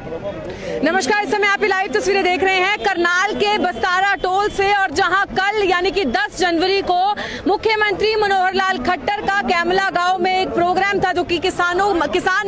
नमस्कार, इस समय आप लाइव तस्वीरें देख रहे हैं करनाल के बस्तारा टोल से, और जहां कल यानी कि 10 जनवरी को मुख्यमंत्री मनोहर लाल खट्टर का कैमला गांव में एक प्रोग्राम था, जो कि किसान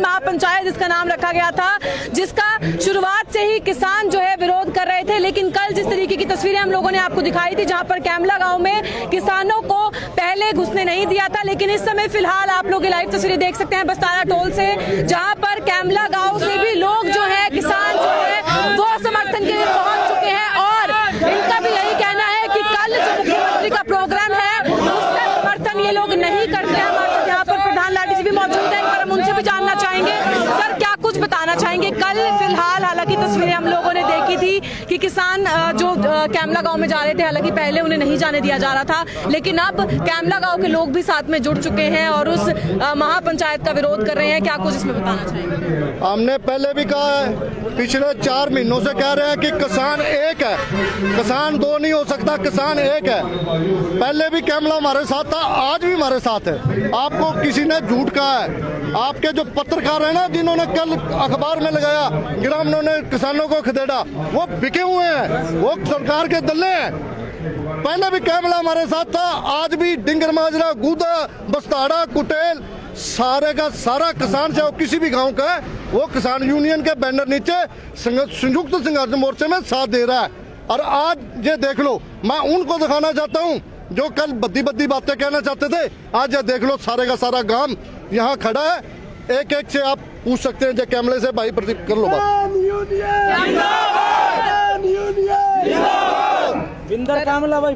महापंचायत जिसका नाम रखा गया था, जिसका शुरुआत से ही किसान जो है विरोध कर रहे थे। लेकिन कल जिस तरीके की तस्वीरें हम लोगों ने आपको दिखाई थी, जहां पर कैमला गांव में किसानों को पहले घुसने नहीं दिया था, लेकिन इस समय फिलहाल आप लोग लाइव तस्वीरें देख सकते हैं बस्तारा टोल से, जहां पर कैमला गांव से भी लोग जो है, किसान जो है वो समर्थन के लिए पहुंच चुके हैं। और इनका भी यही कहना है कि कल जो मुख्यमंत्री का प्रोग्राम है उसका समर्थन ये लोग नहीं करते हैं। हमारे यहाँ पर प्रधान लाडी जी भी मौजूद है, पर हम उनसे भी जानना चाहेंगे, सर क्या कुछ बताना चाहेंगे। कल फिलहाल हालांकि तस्वीरें हम लोगों ने देखी थी कि किसान जो कैमला गांव में जा रहे थे, हालांकि पहले उन्हें नहीं जाने दिया जा रहा था, लेकिन अब कैमला गांव के लोग भी साथ में जुड़ चुके हैं और उस महापंचायत का विरोध कर रहे हैं। क्या कुछ इसमें बताना चाहेंगे। हमने पहले भी कहा है, पिछले 4 महीनों से कह रहे हैं कि किसान एक है, किसान दो नहीं हो सकता, किसान एक है। पहले भी कैमला हमारे साथ था, आज भी हमारे साथ है। आपको किसी ने झूठ कहा है। आपके जो पत्रकार हैं ना, जिन्होंने कल अखबार में लगाया ग्रामीणों ने किसानों को खदेड़ा, वो बिके हुए हैं, वो सरकार के दल्ले हैं। पहले भी कैमला हमारे साथ था, आज भी डिंगर माजरा, गूदा, बस्ताड़ा, कुटेल, सारे का सारा किसान चाहे किसी भी गांव का है, वो किसान यूनियन के बैनर नीचे संयुक्त संघर्ष मोर्चे में साथ दे रहा है। और आज ये देख लो, मैं उनको दिखाना चाहता हूँ जो कल बद्दी बातें कहना चाहते थे। आज ये देख लो, सारे का सारा गांव यहाँ खड़ा है। एक एक से आप पूछ सकते हैं, जो कैमरे से भाई प्रदीप कर लो बात। कैमला भाई,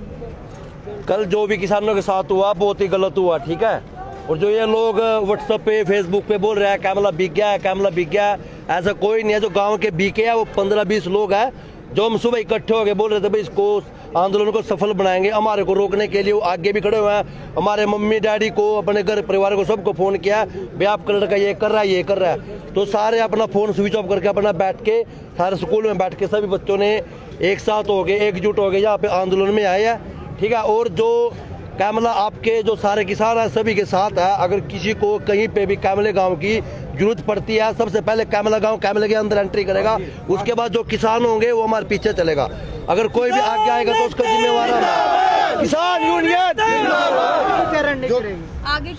कल जो भी किसानों के साथ हुआ बहुत ही गलत हुआ, ठीक है। और जो ये लोग व्हाट्सएप पे फेसबुक पे बोल रहे हैं कैमला बिक गया है, कैमला बिक गया है, ऐसा कोई नहीं है। जो गांव के बीके है वो 15-20 लोग हैं, जो हम सुबह इकट्ठे हो गए बोल रहे थे भाई इसको आंदोलन को सफल बनाएंगे। हमारे को रोकने के लिए वो आगे भी खड़े हुए हैं। हमारे मम्मी डैडी को, अपने घर परिवार को, सबको फोन किया भाई आपका लड़का ये कर रहा है, ये कर रहा है। तो सारे अपना फोन स्विच ऑफ करके अपना बैठ के, सारे स्कूल में बैठ के सभी बच्चों ने एक साथ हो गए, एकजुट हो गए, यहाँ पे आंदोलन में आए हैं, ठीक है। और जो कैमला आपके जो सारे किसान हैं सभी के साथ है। अगर किसी को कहीं पे भी कैमले गांव की जरूरत पड़ती है, सबसे पहले कैमला गांव कैमले के अंदर एंट्री करेगा, उसके बाद जो किसान होंगे वो हमारे पीछे चलेगा। अगर कोई भी आगे आएगा तो उसका जिम्मेवार है किसान यूनियन।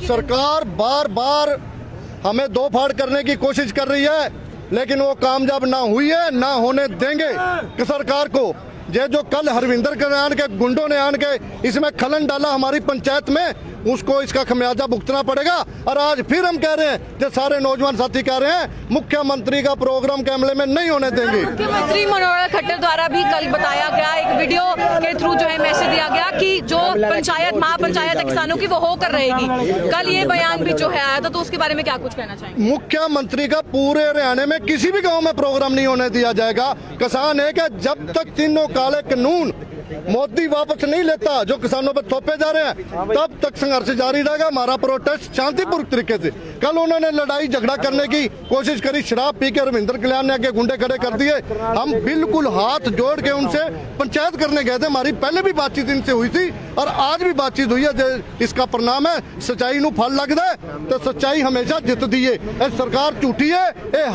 सरकार बार बार हमें दो फाड़ करने की कोशिश कर रही है, लेकिन वो कामयाब ना हुई है, ना होने देंगे कि सरकार को। ये जो कल हरविंदर कल्याण के गुंडों ने आन के इसमें खलन डाला हमारी पंचायत में, उसको इसका खमियाजा भुगतना पड़ेगा। और आज फिर हम कह रहे हैं, जो सारे नौजवान साथी कह रहे हैं, मुख्यमंत्री का प्रोग्राम कैमले में नहीं होने देंगे। मुख्यमंत्री मनोहर खट्टर द्वारा भी कल बताया गया, एक वीडियो के थ्रू जो है मैसेज दिया गया कि जो पंचायत महापंचायत है किसानों की वो होकर रहेगी। कल ये बयान भी जो है आया था, तो उसके बारे में क्या कुछ कहना चाहेंगे। मुख्यमंत्री का पूरे हरियाणा में किसी भी गाँव में प्रोग्राम नहीं होने दिया जाएगा। किसान है कि जब तक तीनों काले कानून मोदी वापस नहीं लेता, जो किसानों पर थोपे जा रहे हैं, तब तक संघर्ष जारी रहेगा। हमारा प्रोटेस्ट शांतिपूर्ण तरीके से। कल उन्होंने लड़ाई झगड़ा करने की कोशिश करी, शराब पी के रविंद्र कल्याण ने आगे गुंडे खड़े कर दिए। हम बिल्कुल हाथ जोड़ के उनसे पंचायत करने गए थे। हमारी पहले भी बातचीत इनसे हुई थी और आज भी बातचीत हुई है। इसका परिणाम है सच्चाई नू फल लगता है, तो सच्चाई हमेशा जितती है। सरकार झूठी है, ये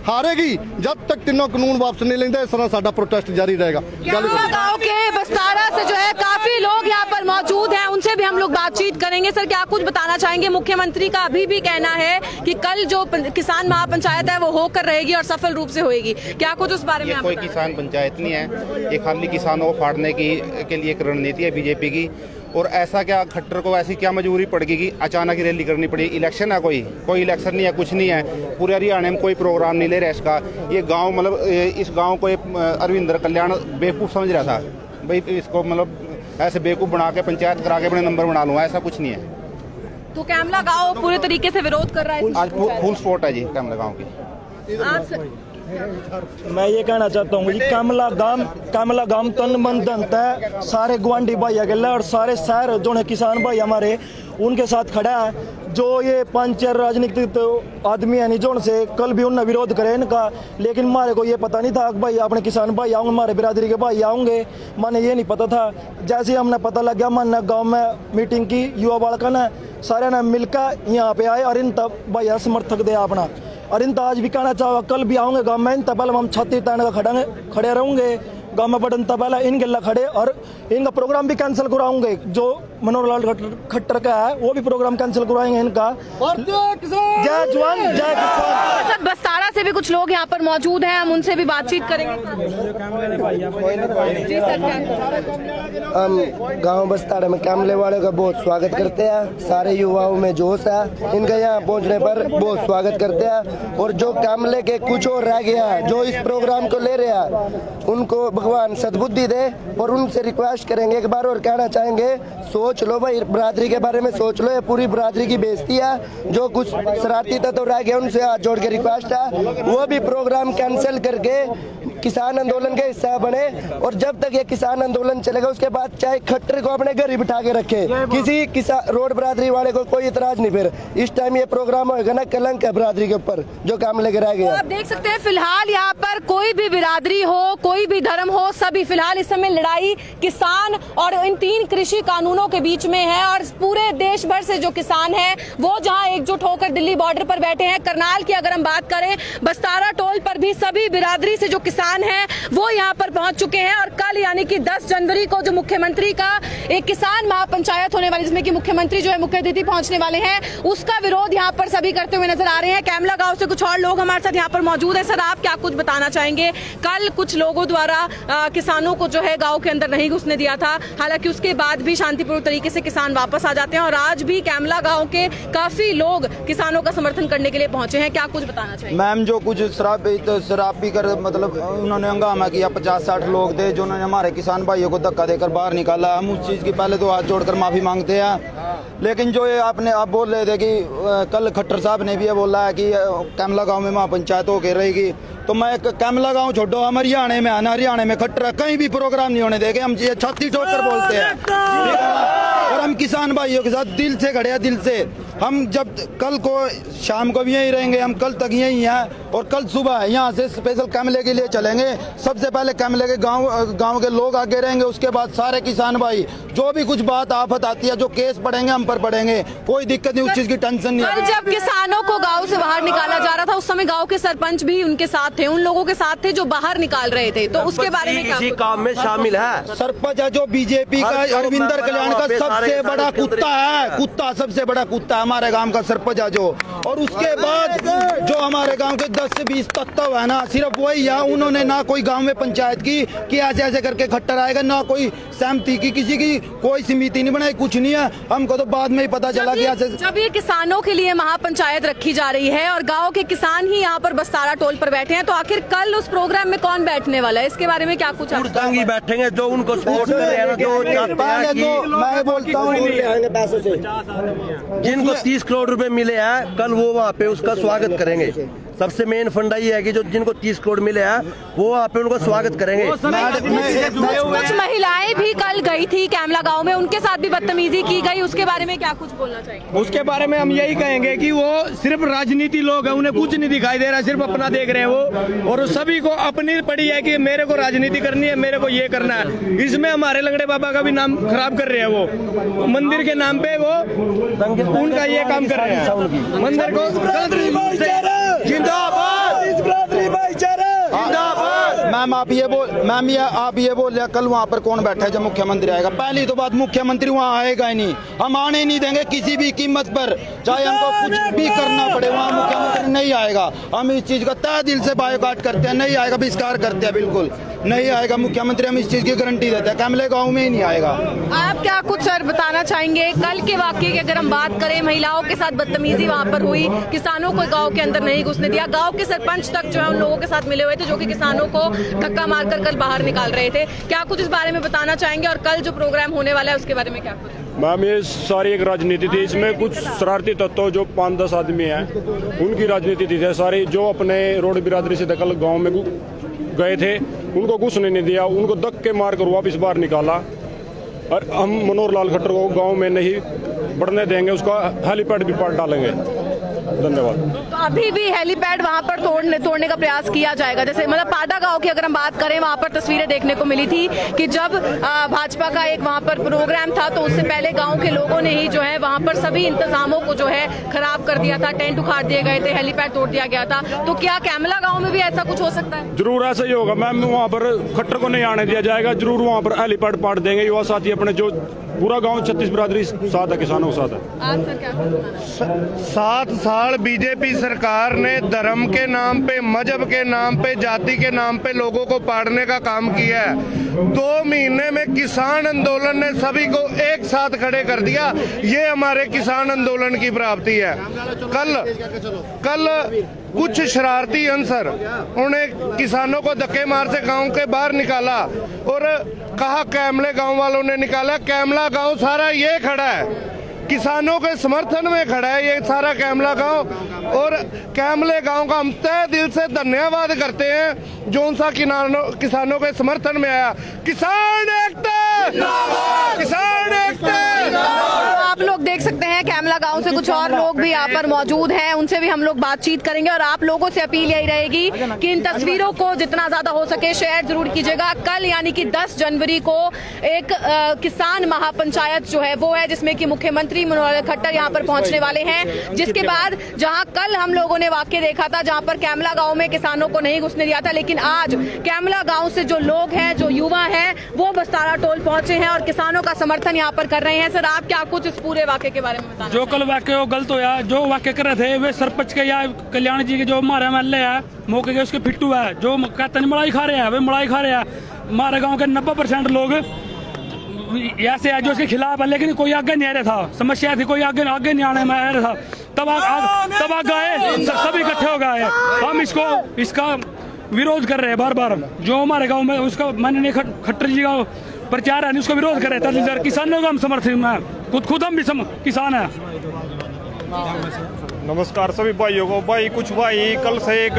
हारेगी जब तक तीनों कानून वापस नहीं लेंगे। इस तरह साडा प्रोटेस्ट जारी रहेगा। गांव के बस्तारा से जो है काफी लोग यहाँ पर मौजूद हैं, उनसे भी हम लोग बातचीत करेंगे। सर क्या कुछ बताना चाहेंगे। मुख्यमंत्री का अभी भी कहना है कि कल जो किसान महापंचायत है वो होकर रहेगी और सफल रूप से होएगी। क्या कुछ उस बारे में। कोई किसान पंचायत नहीं है, ये खाली किसानों को फाड़ने के लिए एक रणनीति है बीजेपी की। और ऐसा क्या खट्टर को ऐसी क्या मजबूरी पड़ेगी कि अचानक रैली करनी पड़ी। इलेक्शन है, कोई इलेक्शन नहीं है, कुछ नहीं है। पूरे हरियाणा में कोई प्रोग्राम नहीं ले रहा इसका। ये गांव मतलब इस गांव को अरविंदर कल्याण बेवकूफ़ समझ रहा था भाई, इसको मतलब ऐसे बेवकूफ़ बना के पंचायत करा के अपने नंबर बना लूँगा, ऐसा कुछ नहीं है। तो कैमला गांव पूरे तरीके से विरोध कर रहा है। आज फुल सपोर्ट है जी कैमला गाँव की। मैं ये कहना चाहता हूँ जी, कैमला गांव तन मन धन है, सारे गुआंढी भाई अकेला और सारे शहर जो है किसान भाई हमारे उनके साथ खड़ा है। जो ये 5-4 राजनीतिक आदमी है निजोन से कल भी उन्होंने विरोध करे इनका, लेकिन हमारे को ये पता नहीं था कि भाई अपने किसान भाई आऊँगे, हमारे बिरादरी के भाई आऊँगे, माने ये नहीं पता था। जैसे ही हमने पता लग गया, मैंने गाँव में मीटिंग की, युवा बालका ने सारे ने मिलकर यहाँ पे आए और इन तब भाई समर्थक दिया अपना। और इन आज भी कहना चाहो कल भी आऊँगे गाँव में, तब पहले हम छत्तीस ताने का खड़े रहूँगे गाँव में बटन, तब पहले इन गिल्ला खड़े और इनका प्रोग्राम भी कैंसिल कराऊंगे। जो मनोहर लाल खट्टर का है वो भी प्रोग्राम कैंसिल करवाएंगे इनका। जय जवान जय किसान। सर बस्तारा से भी कुछ लोग यहाँ पर मौजूद हैं, हम उनसे भी बातचीत करेंगे। हम गांव बस्तारा में कैमले वाले का बहुत स्वागत करते हैं, सारे युवाओं में जोश है, इनका यहाँ पहुँचने पर बहुत स्वागत करते हैं। और जो कैमले के कुछ और रह गया है जो इस प्रोग्राम को ले रहे हैं उनको भगवान सद्बुद्धि दे, और उनसे रिक्वेस्ट करेंगे एक बार और कहना चाहेंगे सोच लो भाई, बरादरी के बारे में सोच लो, ये पूरी बरादरी की बेइज्जती है। जो कुछ शरारती तत्व रह गए उनसे हाथ जोड़ के रिक्वेस्ट है वो भी प्रोग्राम कैंसिल करके किसान आंदोलन के हिस्सा बने। और जब तक ये किसान आंदोलन चलेगा उसके बाद चाहे खट्टर को अपने घर ही बिठा के रखे, किसी किसान रोड बरादरी वाले को कोई इतराज नहीं। फिर इस टाइम ये प्रोग्राम होगा ना, कलंक है बरादरी के ऊपर जो काम लेके रह गया। आप देख सकते हैं फिलहाल यहाँ पर कोई भी बिरादरी हो, कोई भी धर्म हो, सभी फिलहाल इस समय लड़ाई किसान और इन 3 कृषि कानूनों के बीच में है। और पूरे देश भर से जो किसान है वो जहाँ एकजुट होकर दिल्ली बॉर्डर पर बैठे हैं। करनाल की अगर हम बात करें, बस्तारा टोल पर भी सभी बिरादरी से जो किसान हैं वो यहाँ पर पहुंच चुके हैं। और कल यानी कि 10 जनवरी को जो मुख्यमंत्री का एक किसान महापंचायत होने वाली, जिसमें कि मुख्यमंत्री जो है मुख्य अतिथि पहुंचने वाले हैं, उसका विरोध यहाँ पर सभी करते हुए नजर आ रहे हैं। कैमला गांव से कुछ और लोग हमारे साथ यहाँ पर मौजूद है। सर आप क्या कुछ बताना चाहेंगे? कल कुछ लोगों द्वारा किसानों को जो है गाँव के अंदर नहीं घुसने दिया था, हालांकि उसके बाद भी शांतिपूर्ण तरीके से किसान वापस आ जाते हैं और आज भी कैमला गांव के काफी लोग किसानों का समर्थन करने के लिए पहुंचे हैं। क्या कुछ बताना चाहिए? मैम जो कुछ शराब पी कर मतलब उन्होंने हंगामा किया, 50-60 लोग थे जिन्होंने हमारे किसान भाइयों को धक्का देकर बाहर निकाला। हम उस चीज़ की पहले तो हाथ जोड़कर माफ़ी मांगते हैं। लेकिन जो ये आप बोल रहे थे कि कल खट्टर साहब ने भी ये बोला है कि कैमला गाँव में महापंचायत होकर रहेगी, तो मैं कैमला गाँव छोड़ो, हम हरियाणा में आना, हरियाणा में खट्टर कहीं भी प्रोग्राम नहीं होने देंगे। हम ये छाती ठोक कर बोलते हैं और हम किसान भाइयों के साथ दिल से खड़े हैं, दिल से। हम जब कल को शाम को भी यहीं रहेंगे, हम कल तक यहीं हैं और कल सुबह यहाँ से स्पेशल कैमले के लिए चलेंगे। सबसे पहले कैमले के गांव के लोग आगे रहेंगे, उसके बाद सारे किसान भाई जो भी कुछ बात आफत आती है, जो केस पड़ेंगे हम पर पड़ेंगे, कोई दिक्कत नहीं, उस चीज की टेंशन नहीं है। जब किसानों को गाँव से बाहर निकाला जा रहा था उस समय गाँव के सरपंच भी उनके साथ थे, उन लोगों के साथ थे जो बाहर निकाल रहे थे, तो उसके बारे में किसी काम में शामिल है? सरपंच है जो बीजेपी का अरविंदर कल्याण का सबसे बड़ा कुत्ता है, कुत्ता सबसे बड़ा कुत्ता हमारे गांव का सरपंच है जो। और उसके बाद जो हमारे गांव के 10 से 20 तत्व है ना, सिर्फ वही है। उन्होंने ना कोई गांव में पंचायत की कि ऐसे ऐसे करके खट्टर आएगा, ना कोई सहमति की, किसी की कोई समिति नहीं बनाई, कुछ नहीं है। हमको तो बाद में ही पता चला कि ऐसे। जब ये किसानों के लिए महापंचायत रखी जा रही है और गाँव के किसान ही यहाँ पर बस्तारा टोल पर बैठे हैं, तो आखिर कल उस प्रोग्राम में कौन बैठने वाला है? इसके बारे में क्या कुछ बैठेंगे जो उनको सपोर्ट कर रहे हैं, जो मैं बोलता हूँ जिनको 30 करोड़ रुपए मिले हैं, कल वो वहाँ पे उसका स्वागत करेंगे। सबसे मेन फंडा ये है कि जो जिनको 30 करोड़ मिले हैं वो वहाँ पे उनको स्वागत करेंगे। कुछ महिलाएं भी कल गई थी कैमला गांव में, उनके साथ भी बदतमीजी की गई, उसके बारे में क्या कुछ बोलना चाहिए? उसके बारे में हम यही कहेंगे कि वो सिर्फ राजनीति लोग हैं, उन्हें कुछ नहीं दिखाई दे रहा, सिर्फ अपना देख रहे हैं वो, और सभी को अपनी पड़ी है कि मेरे को राजनीति करनी है, मेरे को ये करना है। इसमें हमारे लंगड़े बाबा का भी नाम खराब कर रहे हैं वो, मंदिर के नाम पे वो उनका ये काम कर रहे हैं, मंदिर को। मैम आप ये बोल रहे कल वहाँ पर कौन बैठा है जब मुख्यमंत्री आएगा? पहली तो बात, मुख्यमंत्री वहाँ आएगा ही नहीं, हम आने नहीं देंगे किसी भी कीमत पर, चाहे हमको कुछ भी करना पड़े, वहाँ मुख्यमंत्री नहीं आएगा। हम इस चीज का तहे दिल से बायकॉट करते हैं, नहीं आएगा, बहिष्कार करते हैं, बिल्कुल नहीं आएगा मुख्यमंत्री, हम इस चीज की गारंटी देते हैं। कैमले गाँव में ही नहीं आएगा। आप क्या कुछ सर बताना चाहेंगे? कल के वाकये की अगर हम बात करें, महिलाओं के साथ बदतमीजी वहाँ पर हुई, किसानों को गाँव के अंदर नहीं घुसने दिया, गाँव के सरपंच तक जो है उन लोगों के साथ मिले हुए थे जो कि किसानों को धक्का मारकर कल बाहर निकाल रहे थे। क्या कुछ इस बारे में बताना चाहेंगे? और कल जो प्रोग्राम होने वाला है उसके बारे में क्या कुछ? मैम ये सारी एक राजनीति थी, इसमें कुछ शरारती तत्व जो 5-10 आदमी हैं उनकी राजनीति थी सारी, जो अपने रोड बिरादरी से दखल गाँव में गए थे, उनको घुसने नहीं दिया, उनको धक्के मार कर वापस बाहर निकाला। और हम मनोहर लाल खट्टर को गाँव में नहीं बढ़ने देंगे, उसका हेलीपैड भी पाट डालेंगे। धन्यवाद। तो अभी भी हेलीपैड वहां पर तोड़ने का प्रयास किया जाएगा? जैसे मतलब पाडा गांव की अगर हम बात करें, वहां पर तस्वीरें देखने को मिली थी कि जब भाजपा का एक वहां पर प्रोग्राम था तो उससे पहले गांव के लोगों ने ही जो है वहां पर सभी इंतजामों को जो है खराब कर दिया था, टेंट उखाड़ दिए गए थे, हेलीपैड तोड़ दिया गया था। तो क्या कैमला गाँव में भी ऐसा कुछ हो सकता है? जरूर ऐसा ही होगा मैम, वहाँ पर खट्टर को नहीं आने दिया जाएगा, जरूर वहाँ पर हेलीपैड पाड़ देंगे। युवा साथी अपने जो पूरा गांव 36 बिरादरी साथ है, किसानों के साथ है। आप सर क्या 7 साल बीजेपी सरकार ने धर्म के नाम पे, मजहब के नाम पे, जाति के नाम पे लोगों को पाड़ने का काम किया है। 2 महीने में किसान आंदोलन ने सभी को एक साथ खड़े कर दिया। ये हमारे किसान आंदोलन की प्राप्ति है। कल कुछ शरारती अंसर उन्हें किसानों को धक्के मार से गांव के बाहर निकाला और कहा कैमले गांव वालों ने निकाला। कैमला गांव सारा ये खड़ा है, किसानों के समर्थन में खड़ा है ये सारा कैमला गांव। और कैमले गांव का हम तहे दिल से धन्यवाद करते हैं जो उनसा किसानों के समर्थन में आया। किसान एकता, किसान एकता। आप लोग देख सकते हैं कैमला गांव से कुछ और लोग भी यहाँ पर मौजूद हैं, उनसे भी हम लोग बातचीत करेंगे। और आप लोगों से अपील यही रहेगी कि इन तस्वीरों को जितना ज्यादा हो सके शेयर जरूर कीजिएगा। कल यानी कि 10 जनवरी को एक किसान महापंचायत जो है वो है, जिसमें कि मुख्यमंत्री मनोहर लाल खट्टर यहाँ पर पहुंचने वाले हैं। जिसके बाद जहां कल हम लोगों ने वाक्य देखा था जहां पर कैमला गांव में किसानों को नहीं घुसने दिया था, लेकिन आज कैमला गांव से जो लोग हैं, जो युवा हैं, वो बस्तारा टोल पहुंचे हैं और किसानों का समर्थन यहाँ पर कर रहे हैं। सर आप क्या कुछ इस पूरे वाक्य के बारे में बताना? जो कल वाक्य गलत होया, जो वाक्य कर रहे थे वे सरपंच के या कल्याण जी के जो हमारे MLA है मौके के उसके फिट्टू है, जो कहते हैं मलाई खा रहे हैं, वे मलाई खा रहे हैं। हमारे गाँव के 90% लोग ऐसे है जो इसके खिलाफ है, लेकिन कोई आगे नहीं आ रहा था। समस्या थी, कोई आगे नहीं आने में आ रहा था। तब आ गए, सब इकट्ठे हो गए। हम इसका विरोध कर रहे हैं बार बार। जो हमारे गांव में उसका माननीय खट्टर जी का प्रचार है, उसका विरोध कर रहे हैं। किसानों का हम समर्थन में खुद हम भी किसान है। नमस्कार सभी भाइयों को। भाई कुछ भाई कल से एक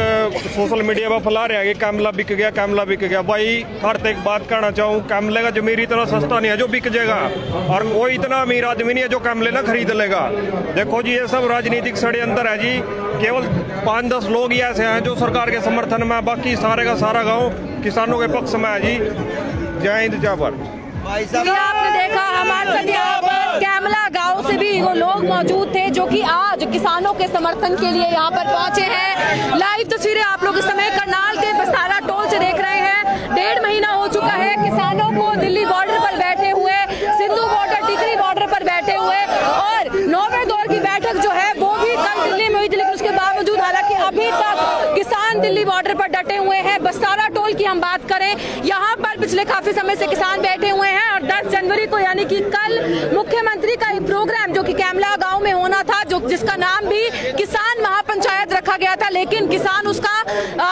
सोशल मीडिया पर फैला रहे हैं कि कैमला बिक गया, कैमला बिक गया। भाई हर एक बात कहना चाहूँ, कैमले का जमीर इतना सस्ता नहीं है जो बिक जाएगा, और कोई इतना अमीर आदमी नहीं है जो कैमले ना खरीद लेगा। देखो जी, ये सब राजनीतिक षड्यंत्र है जी। केवल 5-10 लोग ही ऐसे हैं जो सरकार के समर्थन में, बाकी सारे का सारा गाँव किसानों के पक्ष में है जी। जय हिंद, जय भारत। आपने देखा हमारे साथ यहाँ पर कैमला गांव से भी वो लोग मौजूद थे जो कि आज किसानों के समर्थन के लिए यहाँ पर पहुंचे हैं। लाइव तस्वीरें आप लोग इस समय करनाल के बस्तारा टोल से देख रहे हैं। 1.5 महीना हो चुका है किसानों को दिल्ली बॉर्डर पर बैठे हुए, सिंधु बॉर्डर, टिकरी बॉर्डर पर बैठे हुए, और 9वें दौर की बैठक जो है वो भी कल दिल्ली में हुई थी। लेकिन उसके बावजूद हालांकि अभी तक किसान दिल्ली बॉर्डर पर डटे हुए हैं। बस्तारा टोल की हम बात करें, यहाँ पर पिछले काफी समय से किसान बैठे हुए हैं और 10 जनवरी को यानी कि कल मुख्यमंत्री का एक प्रोग्राम जो कि कैमला गांव में होना था, जो जिसका नाम भी किसान महापंचायत रखा गया था, लेकिन किसान उसका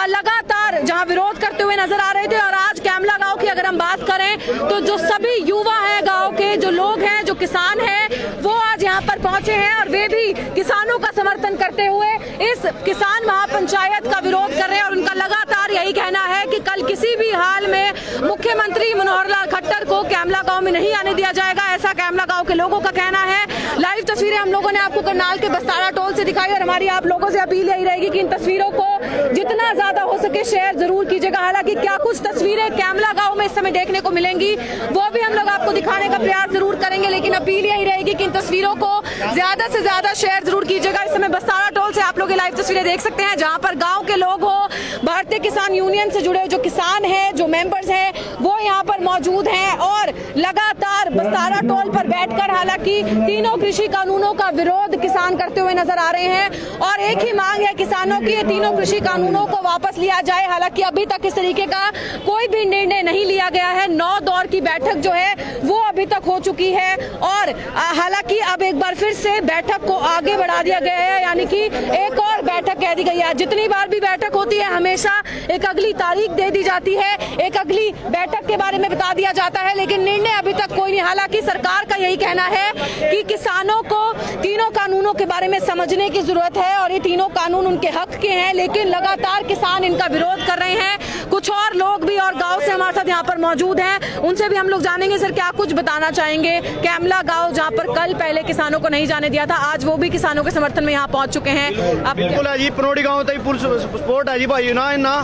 लगातार जहां विरोध करते हुए नजर आ रहे थे। और आज कैमला गांव की अगर हम बात करें तो जो सभी युवा हैं गांव के, जो लोग हैं, जो किसान हैं, वो आज यहाँ पर पहुंचे हैं और वे भी किसानों का समर्थन करते हुए इस किसान महापंचायत का विरोध कर रहे हैं। और उनका लगातार यही कहना है कि कल किसी भी हाल में मुख्यमंत्री मनोहर लाल खट्टर को कैमला गांव में नहीं आने दिया जाएगा, ऐसा कैमला गांव के लोगों का कहना है। लाइव तस्वीरें हम लोगों ने आपको करनाल के बस्तारा टोल से दिखाई और हमारी आप लोगों से अपील यही रहेगी कि इन तस्वीरों को जितना ज्यादा हो सके शेयर जरूर कीजिएगा। हालांकि क्या कुछ तस्वीरें कैमला गांव में इस समय देखने को मिलेंगी वो भी हम लोग आपको दिखाने का प्रयास जरूर करेंगे, लेकिन अपील यही रहेगी कि इन तस्वीरों को ज्यादा से ज्यादा शेयर जरूर कीजिएगा। इस समय बस्तारा टोल से आप लोग ये लाइव तस्वीरें देख सकते हैं जहां पर गाँव के लोग हो, भारतीय किसान यूनियन से जुड़े जो किसान है, जो मेंबर्स हैं, वो यहाँ पर मौजूद हैं और लगातार बस्तारा टोल पर बैठकर हालांकि तीनों कृषि कानूनों का विरोध किसान करते हुए नजर आ रहे हैं। और एक ही मांग है किसानों की, तीनों कृषि कानूनों को वापस लिया जाए। हालांकि अभी तक इस तरीके का कोई भी निर्णय नहीं लिया गया है। 9 दौर की बैठक जो है वो अभी तक हो चुकी है और हालांकि अब एक बार फिर से बैठक को आगे बढ़ा दिया गया है, यानी कि एक और बैठक कह दी गई है। जितनी बार भी बैठक होती है हमेशा एक अगली तारीख दे दी जाती है, एक अगली बैठक के बारे में बता दिया जाता है, लेकिन निर्णय अभी तक कोई नहीं। हालांकि सरकार का यही कहना है कि किसानों को तीनों कानूनों के बारे में समझने की जरूरत है और ये तीनों कानून उनके हक के हैं, लेकिन लगातार किसान इनका विरोध कर रहे हैं। कुछ कुछ और लोग भी और गांव से हमारे साथ यहाँ पर मौजूद हैं, उनसे भी हम लोग जानेंगे सर क्या कुछ बताना चाहेंगे। कैमला गांव जहाँ पर कल पहले किसानों को नहीं जाने दिया था, आज वो भी किसानों के समर्थन में यहाँ पहुंच चुके हैं। बिल्कुल है जी, पनोड़ी गाँव तक पुलिस सपोर्ट है जी भाई ना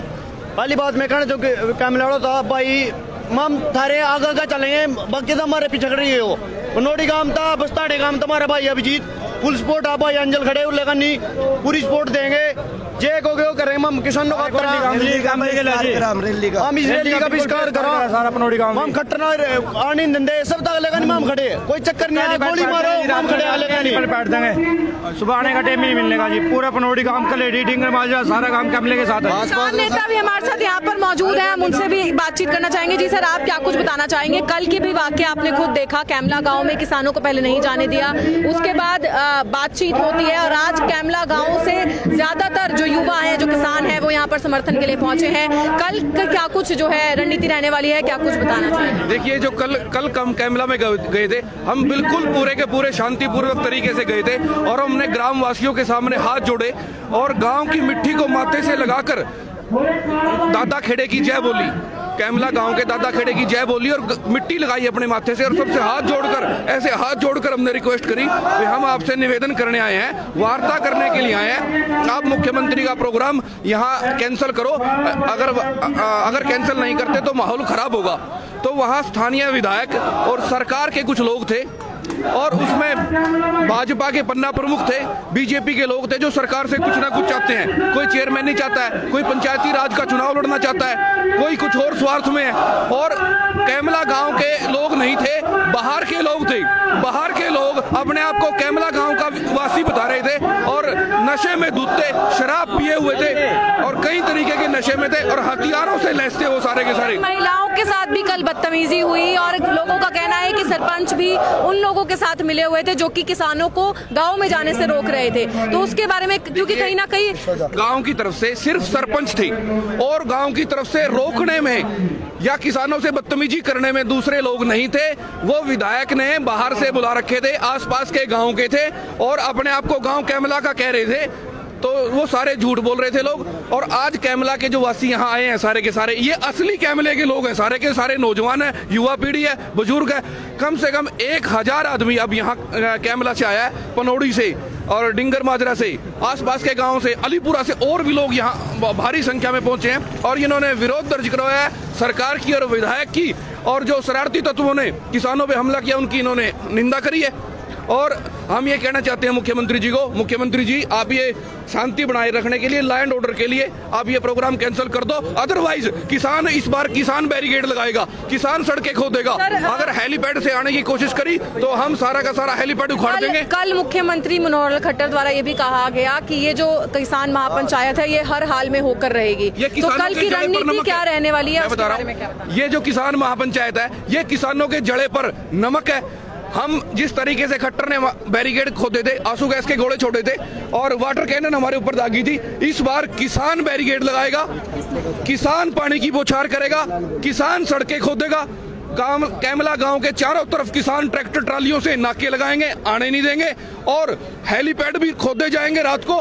पहली बात मैं कहना जो कैमला था भाई हम थारे आगे चलेंगे, बाकी तो हमारे पीछे खड़ी है वो पनोड़ी गांव था, बस्ताड़े गांव था हमारा भाई अभिजीत फुल सपोर्ट है भाई, अंजल खड़े लेकिन नहीं पूरी सपोर्ट देंगे, जे कहोगे वो करेंगे। हम किसानों का हम इस रैली का बहिष्कार करो, हम खट्टर आने देंगे सब तक लेकिन हम खड़े, कोई चक्कर नहीं है, गोली मारो हम खड़े बैठ देंगे। सुबह आने का टाइम नहीं मिलने का जी, पूरा पनोड़ी गांव कलेडी डिंगर माजरा सारा काम कैमले के साथ है। नेता भी हमारे साथ यहाँ पर मौजूद है, हम उनसे भी बातचीत करना चाहेंगे। जी सर, आप क्या कुछ बताना चाहेंगे? कल की भी वाकया आपने खुद देखा, कैमला गांव में किसानों को पहले नहीं जाने दिया, उसके बाद बातचीत होती है और आज कैमला गांव से ज्यादातर जो युवा हैं, जो किसान हैं, वो यहाँ पर समर्थन के लिए पहुंचे हैं। कल क्या कुछ जो है रणनीति रहने वाली है, क्या कुछ बताना चाहेंगे? देखिए, जो कल कैमला में गए थे, हम बिल्कुल पूरे के पूरे शांतिपूर्वक तरीके से गए थे और हमने ग्राम वासियों के सामने हाथ जोड़े और गांव की मिट्टी को माथे से लगाकर दादा खेड़े की जय बोली, कैमला गांव के दादा खेड़े की जय बोली और मिट्टी लगाई अपने माथे से और सबसे हाथ जोड़कर, ऐसे हाथ जोड़कर हमने रिक्वेस्ट करी कि हम आपसे निवेदन करने आए हैं, वार्ता करने के लिए आए हैं, आप मुख्यमंत्री का प्रोग्राम यहाँ कैंसिल करो, अगर कैंसिल नहीं करते तो माहौल खराब होगा। तो वहाँ स्थानीय विधायक और सरकार के कुछ लोग थे और उसमें भाजपा के पन्ना प्रमुख थे, बीजेपी के लोग थे जो सरकार से कुछ ना कुछ चाहते हैं। कोई चेयरमैन नहीं चाहता है, कोई पंचायती राज का चुनाव लड़ना चाहता है, कोई कुछ और स्वार्थ में है। और कैमला गांव के लोग नहीं थे, बाहर के लोग थे, बाहर के लोग अपने आप को कैमला गांव का वासी बता रहे थे और नशे में धुतते, शराब पिए हुए थे और कई तरीके के नशे में थे और हथियारों से लैस थे वो सारे के सारे। महिलाओं के साथ भी कल बदतमीजी हुई और लोगों का कहना है कि सरपंच भी उन लोगों के साथ मिले हुए थे जो कि किसानों को गांव में जाने से रोक रहे थे। तो उसके बारे में, क्योंकि कहीं ना कहीं गांव की तरफ से सिर्फ सरपंच थे और गांव की तरफ से रोकने में या किसानों से बदतमीजी करने में दूसरे लोग नहीं थे। वो विधायक ने बाहर से बुला रखे थे, आसपास के गांव के थे और अपने आप को गांव कैमला का कह रहे थे, तो वो सारे झूठ बोल रहे थे लोग। और आज कैमला के जो वासी यहाँ आए हैं सारे के सारे, ये असली कैमले के लोग हैं, सारे के सारे नौजवान हैं, युवा पीढ़ी है, बुजुर्ग है। कम से कम 1000 आदमी अब यहाँ कैमला से आया है, पनोड़ी से और डिंगर माजरा से, आसपास के गांव से, अलीपुरा से और भी लोग यहाँ भारी संख्या में पहुंचे हैं और इन्होंने विरोध दर्ज करवाया है सरकार की और विधायक की। और जो शरारती तत्वों ने किसानों पे हमला किया उनकी इन्होंने निंदा करी है। और हम ये कहना चाहते हैं मुख्यमंत्री जी को, मुख्यमंत्री जी आप ये शांति बनाए रखने के लिए, लैंड ऑर्डर के लिए आप ये प्रोग्राम कैंसिल कर दो, अदरवाइज किसान इस बार किसान बैरिकेड लगाएगा, किसान सड़कें खोदेगा। अगर हेलीपैड से आने की कोशिश करी तो हम सारा का सारा हेलीपैड उखाड़ देंगे। कल मुख्यमंत्री मनोहर लाल खट्टर द्वारा ये भी कहा गया कि ये जो किसान महापंचायत है ये हर हाल में होकर रहेगी, तो कल की रणनीति क्या रहने वाली है? मैं बता रहा हूँ, ये जो किसान महापंचायत है ये किसानों के जड़े पर नमक है। हम जिस तरीके से खट्टर ने बैरिकेड खोदे थे, आंसू गैस के गोले छोड़े थे और वाटर कैनन हमारे ऊपर दागी थी, इस बार किसान बैरिकेड लगाएगा, किसान पानी की बौछार करेगा, किसान सड़कें खोदेगा। कैमला गांव के चारों तरफ किसान ट्रैक्टर ट्रालियों से नाके लगाएंगे, आने नहीं देंगे और हेलीपैड भी खोदे जाएंगे रात को।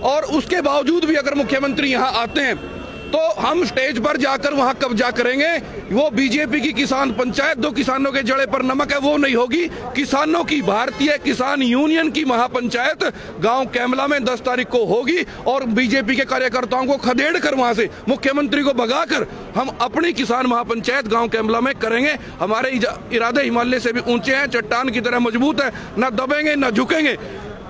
और उसके बावजूद भी अगर मुख्यमंत्री यहाँ आते हैं तो हम स्टेज पर जाकर वहां कब्जा करेंगे। वो बीजेपी की किसान पंचायत, दो किसानों के जड़े पर नमक है, वो नहीं होगी। किसानों की भारतीय किसान यूनियन की महापंचायत गांव कैमला में 10 तारीख को होगी और बीजेपी के कार्यकर्ताओं को खदेड़ कर वहां से मुख्यमंत्री को भगाकर हम अपनी किसान महापंचायत गांव कैमला में करेंगे। हमारे इरादे हिमालय से भी ऊंचे हैं, चट्टान की तरह मजबूत है, न दबेंगे न झुकेंगे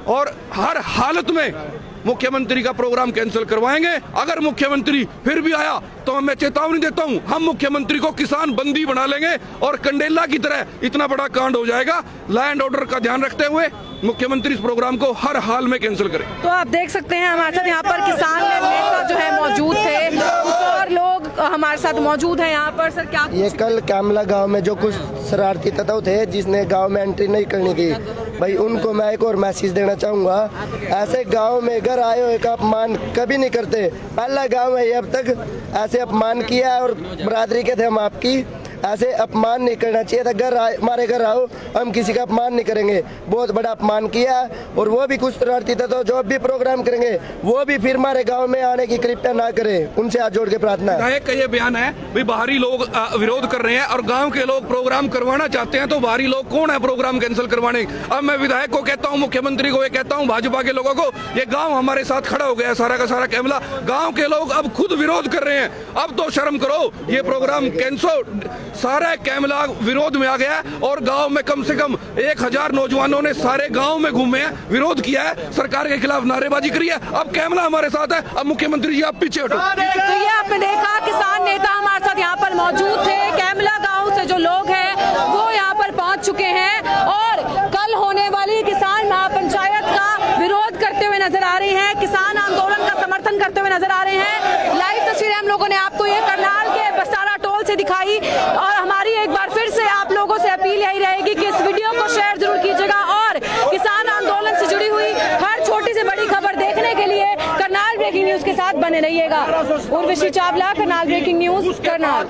और हर हालत में मुख्यमंत्री का प्रोग्राम कैंसिल करवाएंगे। अगर मुख्यमंत्री फिर भी आया तो मैं चेतावनी देता हूं, हम मुख्यमंत्री को किसान बंदी बना लेंगे और कंडेला की तरह इतना बड़ा कांड हो जाएगा। लैंड ऑर्डर का ध्यान रखते हुए मुख्यमंत्री इस प्रोग्राम को हर हाल में कैंसिल करें। तो आप देख सकते हैं हमारे साथ यहाँ पर किसान नेता जो है मौजूद थे, कुछ और लोग हमारे साथ मौजूद हैं यहाँ पर। सर क्या ये कल कैमला गांव में जो कुछ शरारती तत्व थे जिसने गांव में एंट्री नहीं करनी थी, भाई उनको मैं एक और मैसेज देना चाहूँगा, ऐसे गाँव में घर आए हुए का अपमान कभी नहीं करते। पहला गाँव है ये अब तक ऐसे अपमान किया है और बरादरी के थे हम आपकी, ऐसे अपमान नहीं करना चाहिए था। हमारे घर आओ, हम किसी का अपमान नहीं करेंगे। बहुत बड़ा अपमान किया और वो भी कुछ शरारती था, तो जो भी प्रोग्राम करेंगे वो भी फिर हमारे गाँव में आने की कृपया ना करें। उनसे हाथ जोड़ के प्रार्थना है। का ये बयान है भाई बाहरी लोग विरोध कर रहे हैं और गांव के लोग प्रोग्राम करवाना चाहते हैं, तो बाहरी लोग कौन है प्रोग्राम कैंसिल करवाने? अब मैं विधायक को कहता हूं, मुख्यमंत्री को ये कहता हूं, भाजपा के लोगों को, ये गांव हमारे साथ खड़ा हो गया सारा का सारा कैमला। गांव के लोग अब खुद विरोध कर रहे हैं। अब तो शर्म करो, ये प्रोग्राम कैंसिल, सारा कैमला विरोध में आ गया है और गाँव में कम से कम 1000 नौजवानों ने सारे गाँव में घूमे हैं, विरोध किया है, सरकार के खिलाफ नारेबाजी करी है। अब कैमला हमारे साथ है। अब मुख्यमंत्री जी आप पीछे हटो। तो ये आपने देखा, किसान नेता हमारे साथ यहाँ पर मौजूद थे। कैमला गांव से जो लोग हैं वो यहाँ पर पहुंच चुके हैं और कल होने वाली किसान महापंचायत का विरोध करते हुए नजर आ रहे हैं, किसान आंदोलन का समर्थन करते हुए नजर आ रहे हैं। लाइव तस्वीरें हम लोगों ने आपको ये करनाल के बसारा टोल से दिखाई और हमारी एक बार फिर से आप लोगों से अपील यही रहेगी कि इस वीडियो को शेयर जरूर कीजिएगा और किसान आंदोलन से जुड़ी हुई हर छोटी से बड़ी खबर देखने के लिए करनाल ब्रेकिंग न्यूज के साथ बने रहिएगा। Urvashi Chawla, Karnal breaking news, Karnal.